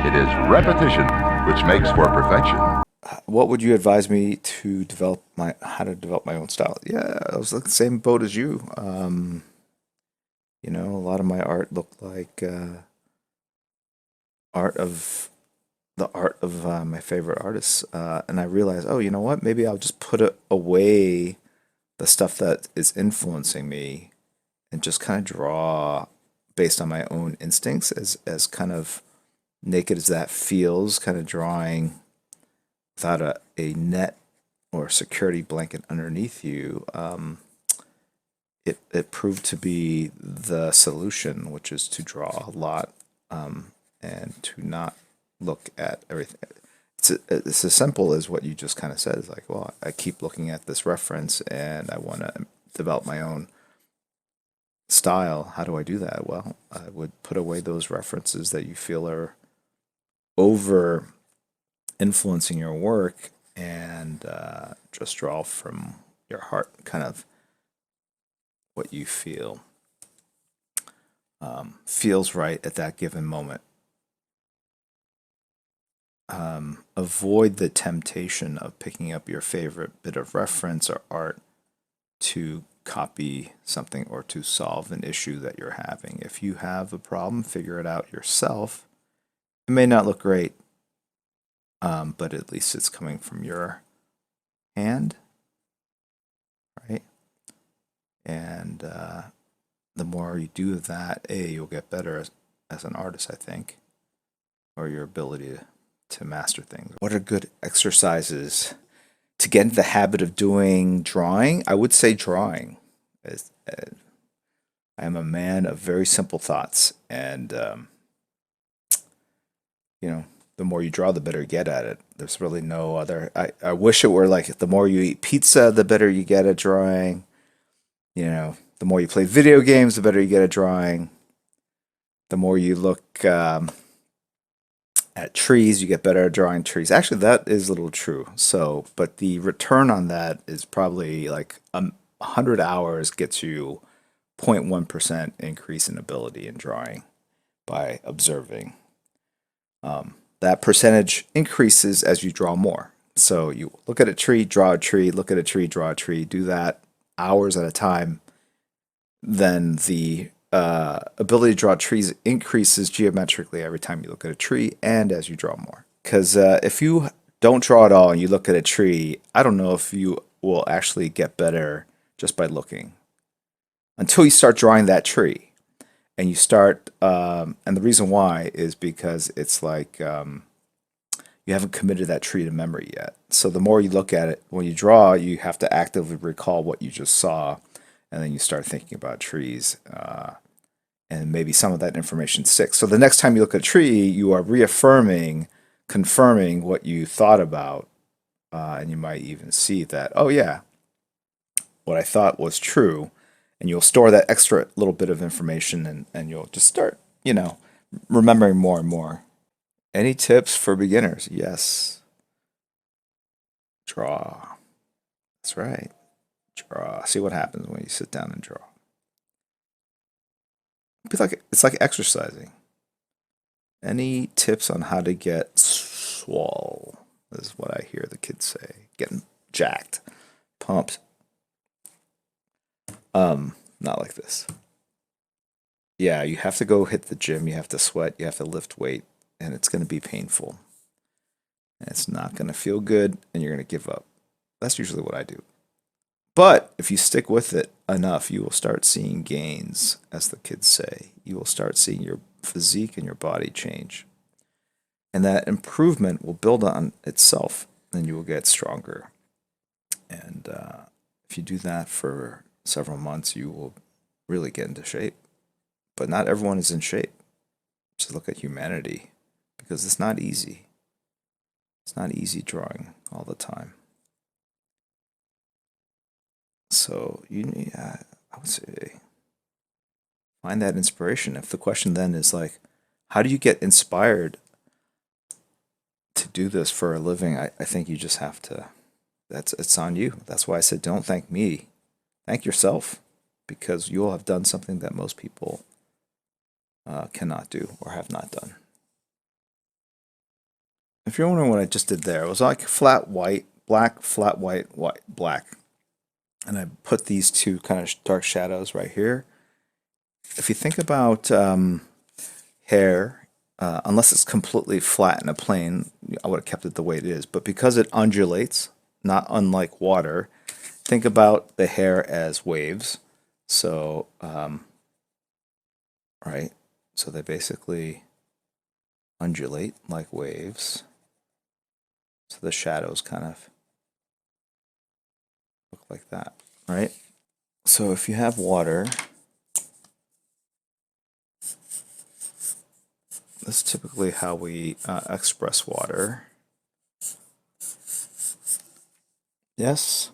It is repetition which makes for perfection. What would you advise me to how to develop my own style? Yeah, I was like the same boat as you. A lot of my art looked like art of my favorite artists, and I realized, oh, you know what? Maybe I'll just away the stuff that is influencing me and just kind of draw based on my own instincts, as kind of naked as that feels, kind of drawing without a net or security blanket underneath you. It proved to be the solution, which is to draw a lot, and to not look at everything. It's as simple as what you just kind of said. It's like, well, I keep looking at this reference and I want to develop my own style. How do I do that? Well, I would put away those references that you feel are over influencing your work, and just draw from your heart, kind of what you feel feels right at that given moment. Avoid the temptation of picking up your favorite bit of reference or art to copy something or to solve an issue that you're having. If you have a problem, figure it out yourself. It may not look great, but at least it's coming from your hand, right? And the more you do that, you'll get better as an artist, I think, or your ability to master things. What are good exercises to get into the habit of doing drawing? I would say drawing. I am a man of very simple thoughts, and the more you draw, the better you get at it. There's really no other. I wish it were like the more you eat pizza, the better you get at drawing. The more you play video games, the better you get at drawing. The more you look at trees, you get better at drawing trees. Actually, that is a little true. So, but the return on that is probably like 100 hours gets you 0.1% increase in ability in drawing by observing. That percentage increases as you draw more. So you look at a tree, draw a tree, look at a tree, draw a tree, do that hours at a time. Then the ability to draw trees increases geometrically every time you look at a tree and as you draw more. Because if you don't draw at all and you look at a tree, I don't know if you will actually get better just by looking until you start drawing that tree. And you start, and the reason why is because it's like you haven't committed that tree to memory yet. So the more you look at it, when you draw, you have to actively recall what you just saw, and then you start thinking about trees, and maybe some of that information sticks. So the next time you look at a tree, you are reaffirming, confirming what you thought about, and you might even see that, oh yeah, what I thought was true. And you'll store that extra little bit of information, and you'll just start, remembering more and more. Any tips for beginners? Yes. Draw. That's right. Draw. See what happens when you sit down and draw. It's like exercising. Any tips on how to get swole? Is what I hear the kids say. Getting jacked, pumped. Not like this. Yeah, you have to go hit the gym, you have to sweat, you have to lift weight, and it's going to be painful. And it's not going to feel good, and you're going to give up. That's usually what I do. But if you stick with it enough, you will start seeing gains, as the kids say. You will start seeing your physique and your body change. And that improvement will build on itself, and you will get stronger. And if you do that for several months, you will really get into shape. But not everyone is in shape. Just look at humanity, because it's not easy. It's not easy drawing all the time. So I would say, find that inspiration. If the question then is like, how do you get inspired to do this for a living? I think you just have to. It's on you. That's why I said, don't thank me. Thank yourself, because you'll have done something that most people cannot do or have not done. if you're wondering what I just did there, it was like flat white, black, flat white, white, black. And I put these two kind of dark shadows right here. If you think about hair, unless it's completely flat in a plane, I would have kept it the way it is. But because it undulates, not unlike water, think about the hair as waves. So, right, so they basically undulate like waves. So the shadows kind of look like that, right? So if you have water, this is typically how we express water. Yes.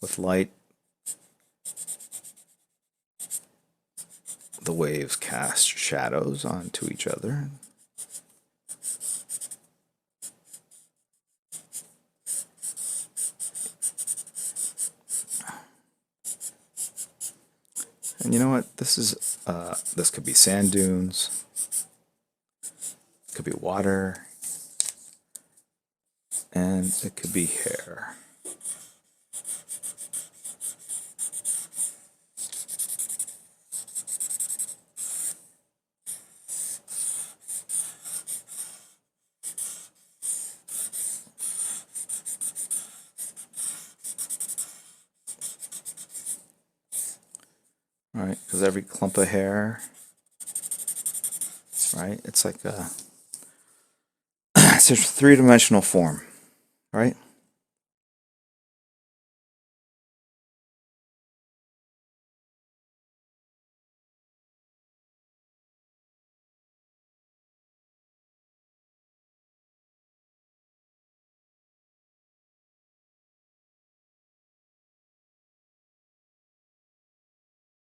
With light, the waves cast shadows onto each other. And you know what? This could be sand dunes. It could be water. And it could be hair. Right, because every clump of hair, right, it's like it's a three-dimensional form, right?